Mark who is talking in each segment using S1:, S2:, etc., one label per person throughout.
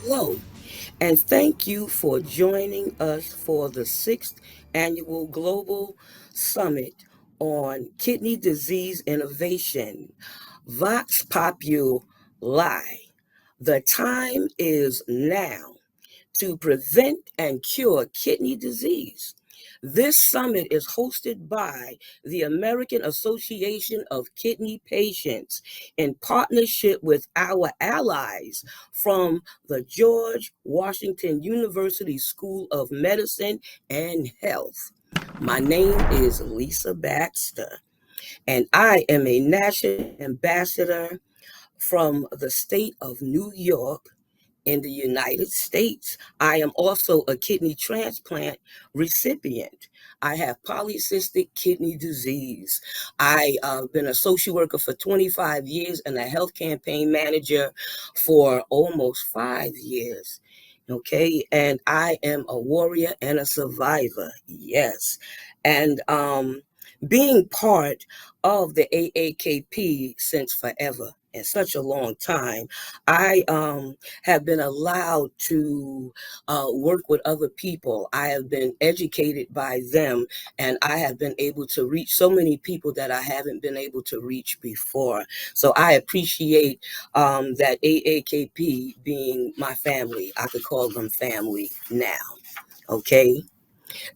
S1: Hello, and thank you for joining us for the sixth annual Global Summit on Kidney Disease Innovation, Vox Populi. The time is now to prevent and cure kidney disease. This summit is hosted by the American Association of Kidney Patients in partnership with our allies from the George Washington University School of Medicine and Health. My name is Lisa Baxter, and I am a national ambassador from the state of New York in the United States. I am also a kidney transplant recipient. I have polycystic kidney disease. I've been a social worker for 25 years and a health campaign manager for almost 5 years. Okay, and I am a warrior and a survivor. Yes. And being part of the AAKP since forever and such a long time, I have been allowed to work with other people. I have been educated by them, and I have been able to reach so many people that I haven't been able to reach before. So I appreciate that AAKP being my family. I could call them family now. Okay.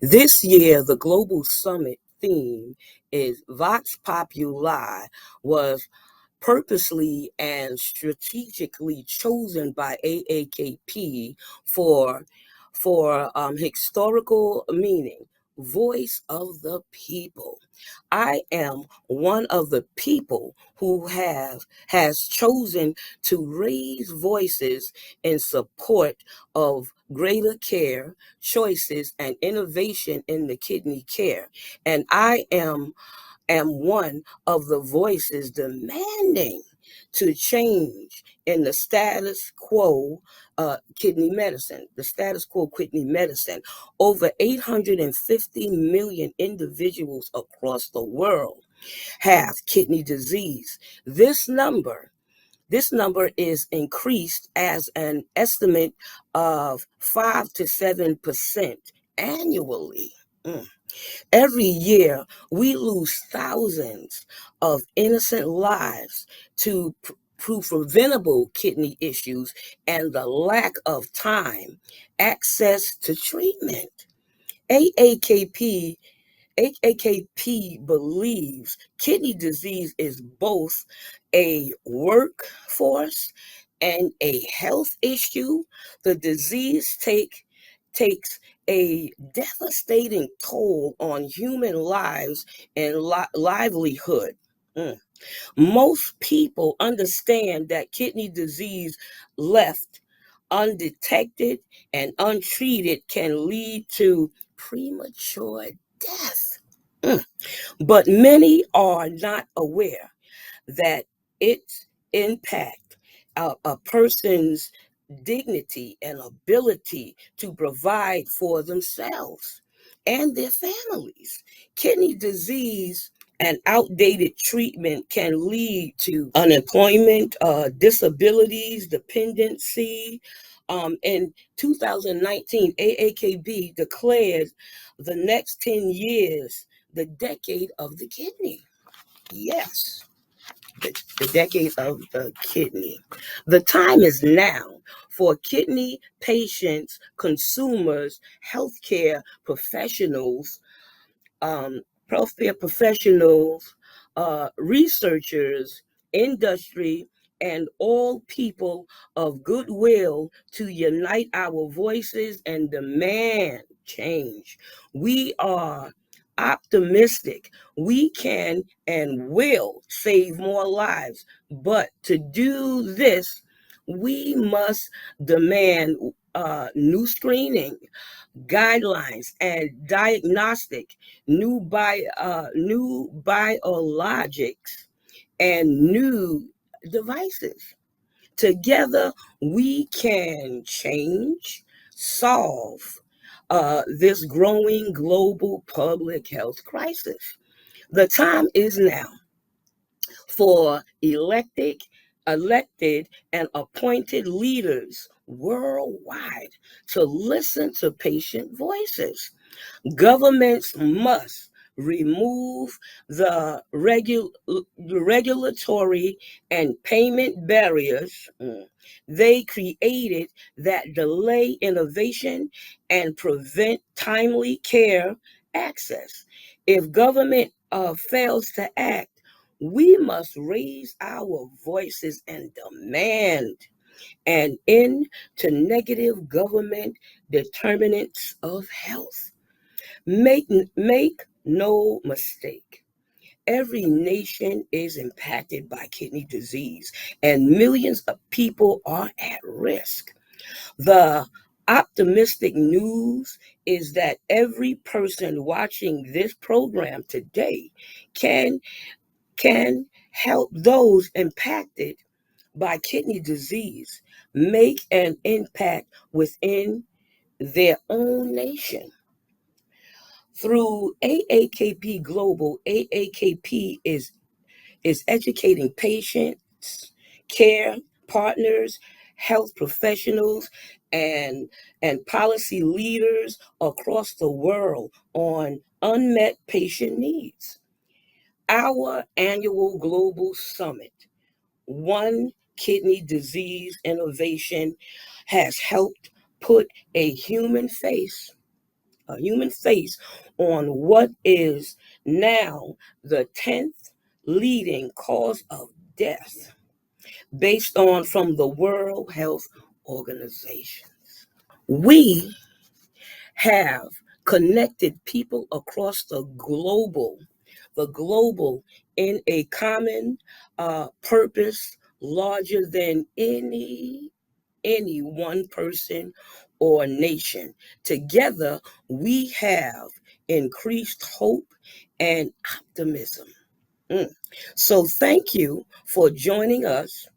S1: This year, the Global Summit theme is Vox Populi, was purposely and strategically chosen by AAKP for historical meaning, voice of the people. I am one of the people who has chosen to raise voices in support of greater care, choices, and innovation in the kidney care. And I am one of the voices demanding to change in the status quo the status quo kidney medicine. Over 850 million individuals across the world have kidney disease. This number is increased as an estimate of 5 to 7% annually. Every year, we lose thousands of innocent lives to preventable kidney issues and the lack of time, access to treatment. AAKP AAKP believes kidney disease is both a workforce and a health issue. The disease takes a devastating toll on human lives and livelihood. Mm. Most people understand that kidney disease left undetected and untreated can lead to premature death. Mm. But many are not aware that its impact a person's dignity and ability to provide for themselves and their families. Kidney disease and outdated treatment can lead to unemployment, disabilities, dependency. In 2019, AAKB declared the next 10 years the decade of the kidney. Yes, the decade of the kidney. The time is now for kidney patients, consumers, healthcare professionals, um, healthcare professionals, researchers, industry, and all people of goodwill to unite our voices and demand change. We are optimistic. We can and will save more lives. But to do this, we must demand new screening, guidelines, and diagnostic, new biologics, and new devices. Together, we can solve this growing global public health crisis. The time is now for elected and appointed leaders worldwide to listen to patient voices. Governments must remove the regulatory and payment barriers they created that delay innovation and prevent timely care access. If government fails to act, we must raise our voices and demand an end to negative government determinants of health. Make no mistake. Every nation is impacted by kidney disease, and millions of people are at risk. The optimistic news is that every person watching this program today can can help those impacted by kidney disease make an impact within their own nation. Through AAKP Global, AAKP is educating patients, care partners, health professionals, and, and policy leaders across the world on unmet patient needs. Our annual global summit, One Kidney Disease Innovation, has helped put a human face on what is now the 10th leading cause of death based on from the World Health Organization. We have connected people across the global in a common purpose larger than any one person or nation. Together, we have increased hope and optimism. Mm. So, thank you for joining us.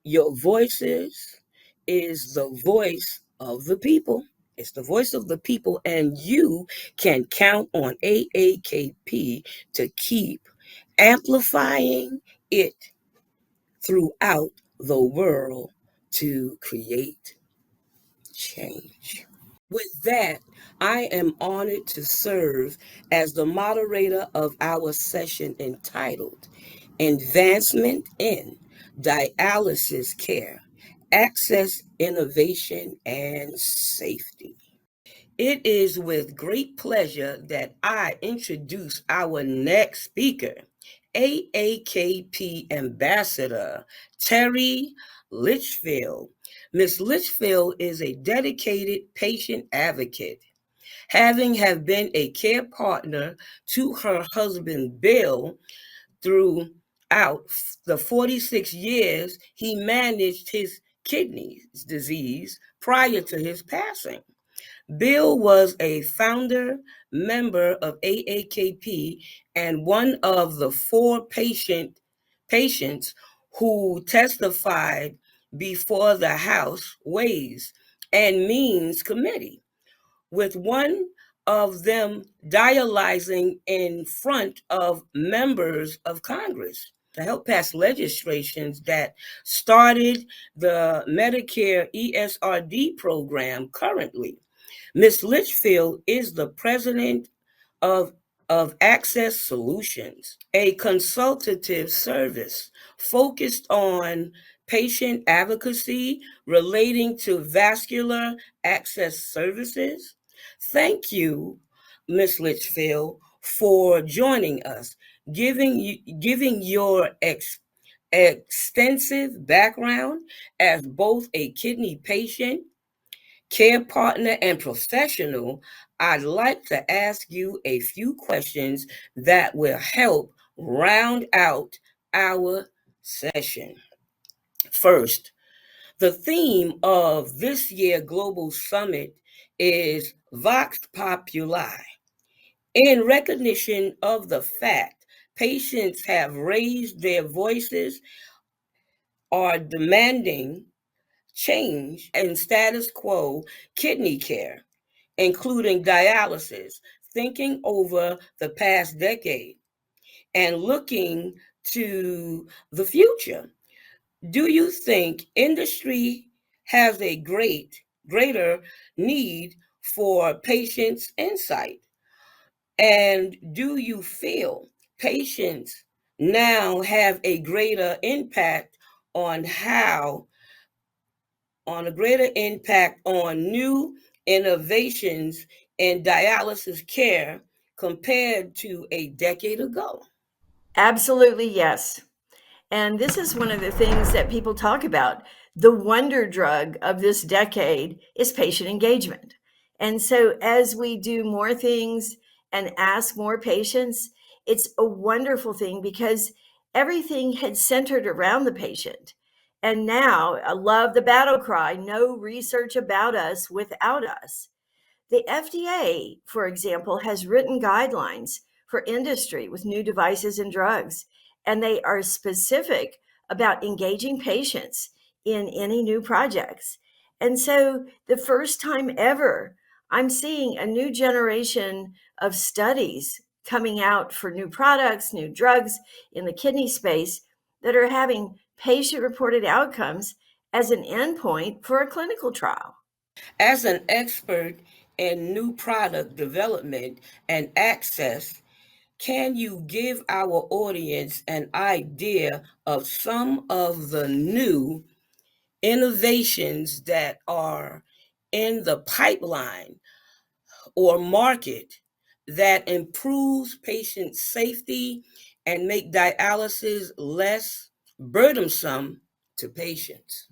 S1: Your voices is the voice of the people. It's the voice of the people, and you can count on AAKP to keep amplifying it throughout the world to create change. With that, I am honored to serve as the moderator of our session entitled Advancement in Dialysis Care, Access, Innovation, and Safety. It is with great pleasure that I introduce our next speaker, AAKP Ambassador Terry Litchfield. Ms. Litchfield is a dedicated patient advocate, having have been a care partner to her husband Bill throughout the 46 years he managed his kidney disease prior to his passing. Bill was a founder member of AAKP and one of the four patients who testified before the House Ways and Means Committee, with one of them dialyzing in front of members of Congress to help pass legislations that started the Medicare ESRD program currently. Ms. Litchfield is the president of, of Access Solutions, a consultative service focused on patient advocacy relating to vascular access services. Thank you, Ms. Litchfield, for joining us, giving your extensive background as both a kidney patient, care partner, and professional. I'd like to ask you a few questions that will help round out our session. First, the theme of this year Global Summit is Vox Populi. In recognition of the fact patients have raised their voices, are demanding change in status quo kidney care, including dialysis, thinking over the past decade and looking to the future. Do you think industry has a greater need for patients' insight? And do you feel patients now have a greater impact on how, on a greater impact on new innovations in dialysis care compared to a decade ago?
S2: Absolutely, yes. And this is one of the things that people talk about. The wonder drug of this decade is patient engagement. And so, as we do more things and ask more patients, it's a wonderful thing because everything had centered around the patient. And now, I love the battle cry, no research about us without us. The FDA, for example, has written guidelines for industry with new devices and drugs, and they are specific about engaging patients in any new projects. And so, the first time ever, I'm seeing a new generation of studies coming out for new products, new drugs in the kidney space that are having patient reported outcomes as an endpoint for a clinical trial.
S1: As an expert in new product development and access, can you give our audience an idea of some of the new innovations that are in the pipeline or market that improves patient safety and make dialysis less burdensome to patients?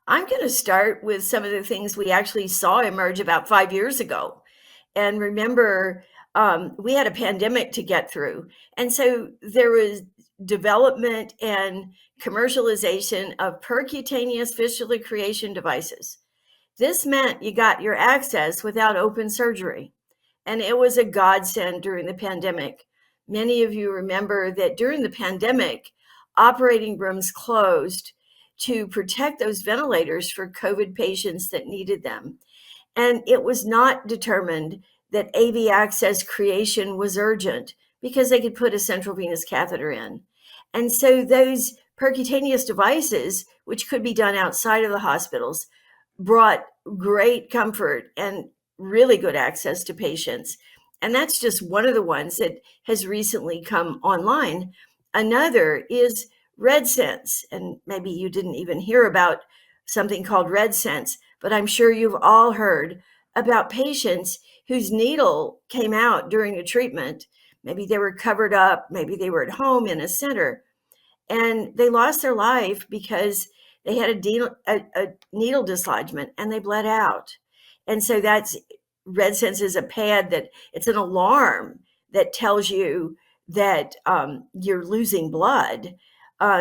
S2: I'm going to start with some of the things we actually saw emerge about 5 years ago. And remember, we had a pandemic to get through. And so there was development and commercialization of percutaneous fistula creation devices. This meant you got your access without open surgery. And it was a godsend during the pandemic. Many of you remember that during the pandemic, operating rooms closed to protect those ventilators for COVID patients that needed them. And it was not determined that AV access creation was urgent because they could put a central venous catheter in. And so those percutaneous devices, which could be done outside of the hospitals, brought great comfort and really good access to patients. And that's just one of the ones that has recently come online. Another is RedSense. And maybe you didn't even hear about something called RedSense, but I'm sure you've all heard about patients whose needle came out during a treatment. Maybe they were covered up, maybe they were at home in a center, and they lost their life because they had a needle dislodgement and they bled out. And so that's RedSense is a pad that it's an alarm that tells you that you're losing blood.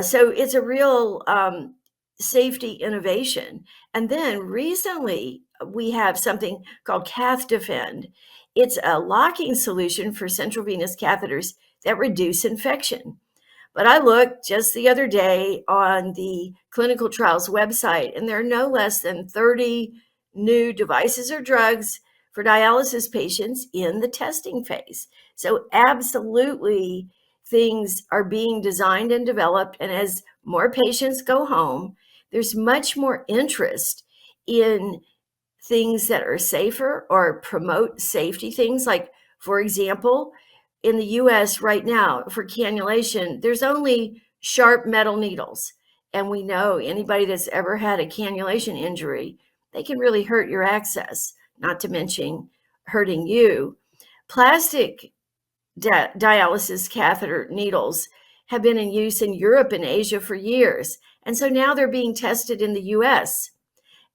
S2: So it's a real safety innovation. And then recently we have something called Cath Defend. It's a locking solution for central venous catheters that reduce infection. But I looked just the other day on the clinical trials website, and there are no less than 30 new devices or drugs for dialysis patients in the testing phase. So, absolutely, things are being designed and developed. And as more patients go home, there's much more interest in things that are safer or promote safety things. Like, for example, in the US right now for cannulation, there's only sharp metal needles. And we know anybody that's ever had a cannulation injury, they can really hurt your access, not to mention hurting you. Plastic dialysis catheter needles have been in use in Europe and Asia for years. And so now they're being tested in the US.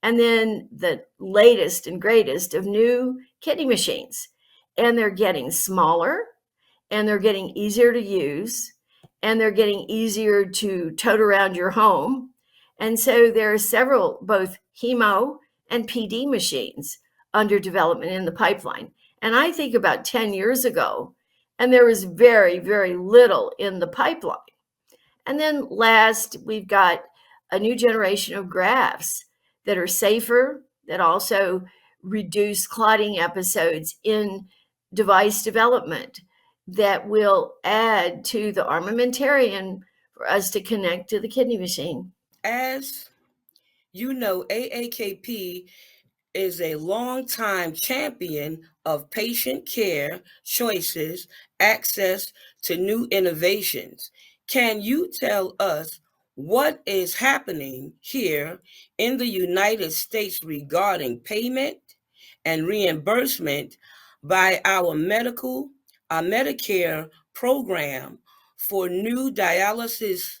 S2: And then the latest and greatest of new kidney machines. And they're getting smaller and they're getting easier to use and they're getting easier to tote around your home. And so there are several, both hemo and PD machines under development in the pipeline. And I think about 10 years ago, and there was very, very little in the pipeline. And then last, we've got a new generation of grafts that are safer, that also reduce clotting episodes in device development, that will add to the armamentarium for us to connect to the kidney machine.
S1: As You know, AAKP is a longtime champion of patient care choices, access to new innovations. Can you tell us what is happening here in the United States regarding payment and reimbursement by our Medicare program for new dialysis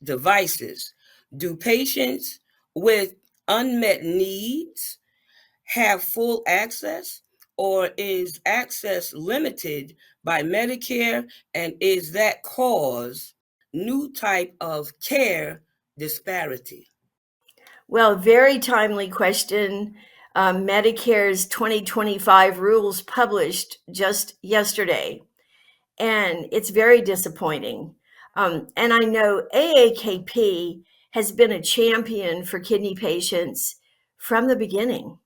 S1: devices? Do patients with unmet needs have full access, or is access limited by Medicare, and is that cause new type of care disparity?
S2: Well, very timely question. Medicare's 2025 rules published just yesterday, and it's very disappointing. And I know AAKP has been a champion for kidney patients from the beginning.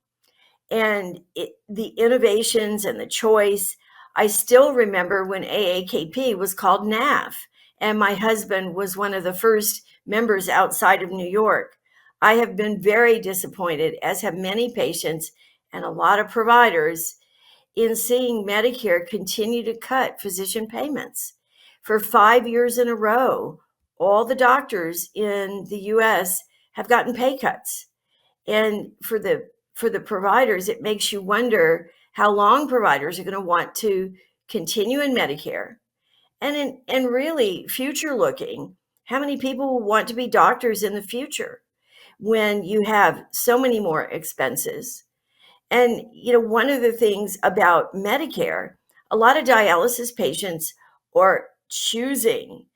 S2: And the innovations and the choice, I still remember when AAKP was called NAF, and my husband was one of the first members outside of New York. I have been very disappointed, as have many patients and a lot of providers, in seeing Medicare continue to cut physician payments. For 5 years in a row, all the doctors in the US have gotten pay cuts. And for the providers, it makes you wonder how long providers are going to want to continue in Medicare. And really future looking, how many people will want to be doctors in the future when you have so many more expenses? And, one of the things about Medicare, a lot of dialysis patients are choosing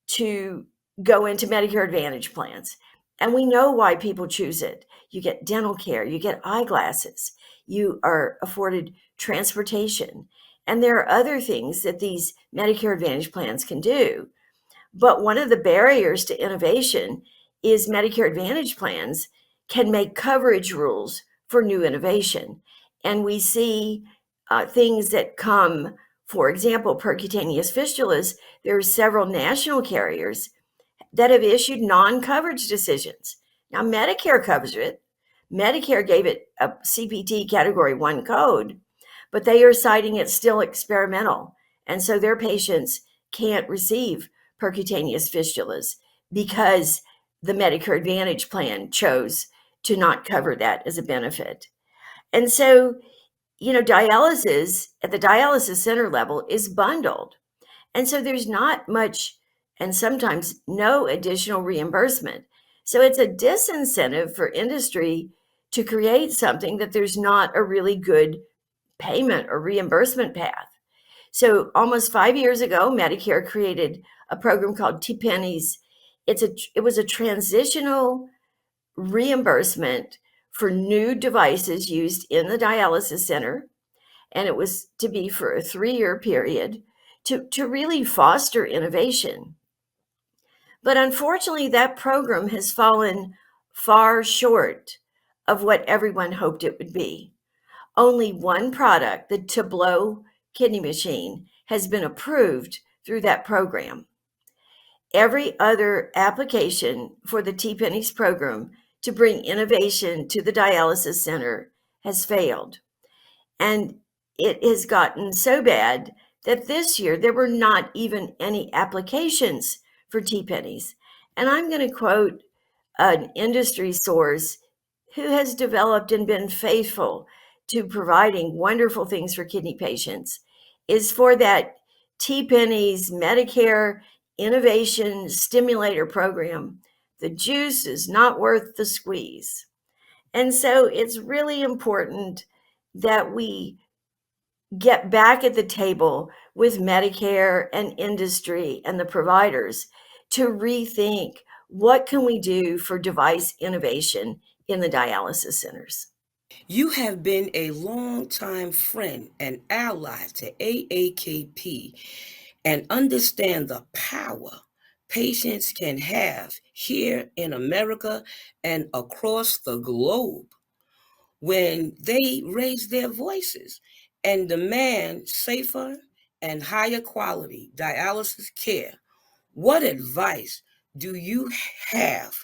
S2: to go into Medicare Advantage plans. And we know why people choose it. You get dental care, you get eyeglasses, you are afforded transportation. And there are other things that these Medicare Advantage plans can do. But one of the barriers to innovation is Medicare Advantage plans can make coverage rules for new innovation. And we see things that come, for example, percutaneous fistulas. There are several national carriers that have issued non-coverage decisions. Now, Medicare covers it. Medicare gave it a CPT Category 1 code, but they are citing it still experimental. And so their patients can't receive percutaneous fistulas because the Medicare Advantage plan chose to not cover that as a benefit. And so, dialysis at the dialysis center level is bundled. And so there's not much and sometimes no additional reimbursement. So it's a disincentive for industry to create something that there's not a really good payment or reimbursement path. So almost 5 years ago, Medicare created a program called T-Pennies. It was a transitional reimbursement for new devices used in the dialysis center. And it was to be for a 3-year period to really foster innovation. But unfortunately, that program has fallen far short of what everyone hoped it would be. Only one product, the Tableau kidney machine, has been approved through that program. Every other application for the T-Pennies program to bring innovation to the dialysis center has failed. And it has gotten so bad that this year there were not even any applications for T-Pennies. And I'm going to quote an industry source who has developed and been faithful to providing wonderful things for kidney patients, is for that T-Pennies Medicare Innovation Stimulator Program. The juice is not worth the squeeze. And so it's really important that we get back at the table with Medicare and industry and the providers to rethink what can we do for device innovation in the dialysis centers.
S1: You have been a longtime friend and ally to AAKP and understand the power patients can have here in America and across the globe when they raise their voices and demand safer and higher quality dialysis care. What advice do you have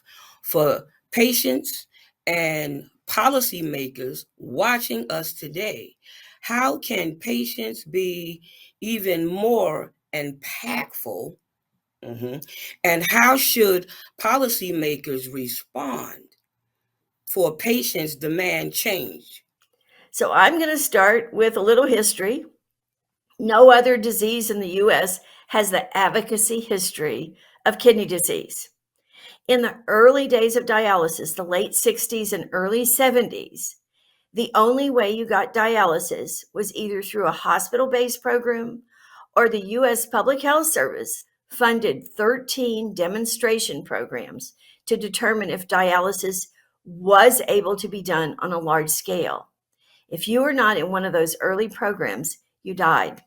S1: for patients and policymakers watching us today. How can patients be even more impactful? And how should policymakers respond for patients' demand change?
S2: So I'm going to start with a little history. No other disease in the US has the advocacy history of kidney disease. In the early days of dialysis, the late 60s and early 70s, the only way you got dialysis was either through a hospital-based program or the US Public Health Service funded 13 demonstration programs to determine if dialysis was able to be done on a large scale. If you were not in one of those early programs, you died.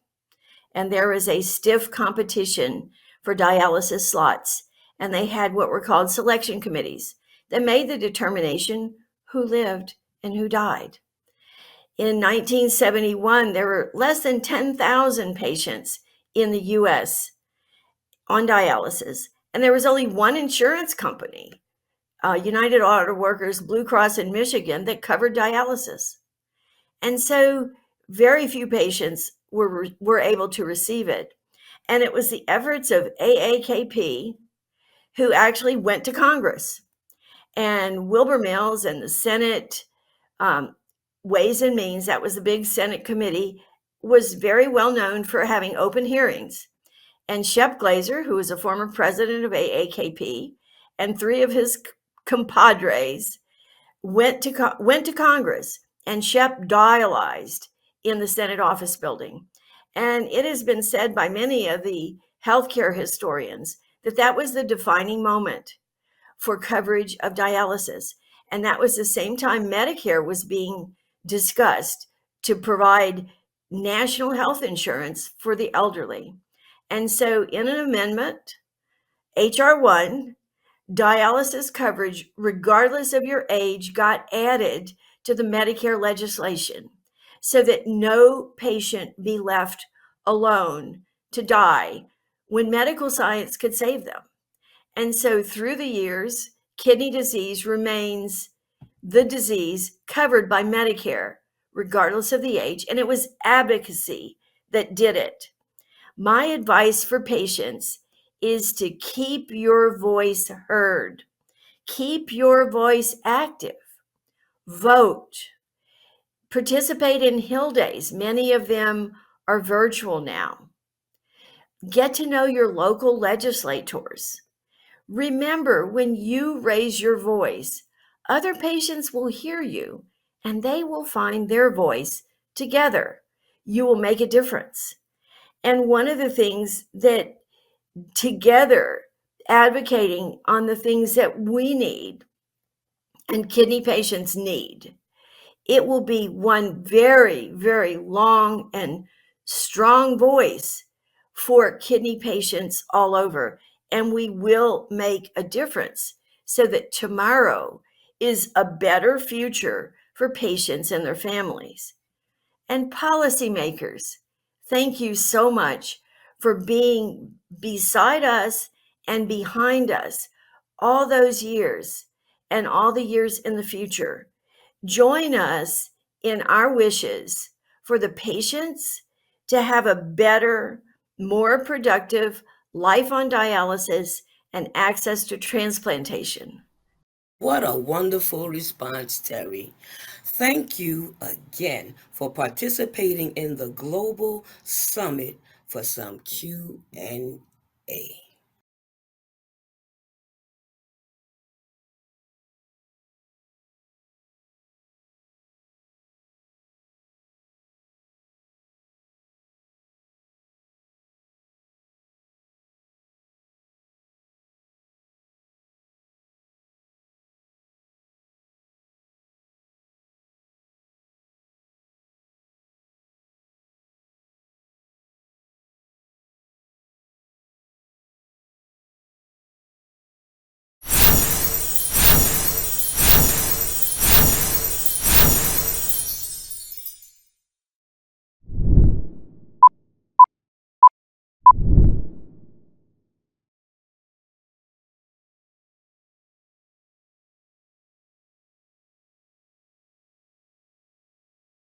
S2: And there was a stiff competition for dialysis slots. And they had what were called selection committees that made the determination who lived and who died. In 1971, there were less than 10,000 patients in the US on dialysis. And there was only one insurance company, United Auto Workers Blue Cross in Michigan, that covered dialysis. And so very few patients were able to receive it. And it was the efforts of AAKP who actually went to Congress. And Wilbur Mills and the Senate Ways and Means, that was the big Senate committee, was very well known for having open hearings. And Shep Glazer, who was a former president of AAKP, and three of his compadres went to Congress, and Shep dialyzed in the Senate office building. And it has been said by many of the healthcare historians that that was the defining moment for coverage of dialysis. And that was the same time Medicare was being discussed to provide national health insurance for the elderly. And so in an amendment, H.R. 1, dialysis coverage, regardless of your age, got added to the Medicare legislation so that no patient be left alone to die when medical science could save them. And so through the years, kidney disease remains the disease covered by Medicare, regardless of the age. And it was advocacy that did it. My advice for patients is to keep your voice heard. Keep your voice active. Vote. Participate in Hill Days. Many of them are virtual now. Get to know your local legislators. Remember, when you raise your voice, other patients will hear you and they will find their voice together. You will make a difference. And one of the things that together, advocating on the things that we need and kidney patients need, it will be one very, very long and strong voice for kidney patients all over. And we will make a difference so that tomorrow is a better future for patients and their families. And policymakers, thank you so much for being beside us and behind us all those years and all the years in the future. Join us in our wishes for the patients to have a better, more productive life on dialysis and access to transplantation.
S1: What a wonderful response, Terry. Thank you again for participating in the Global Summit for some Q&A.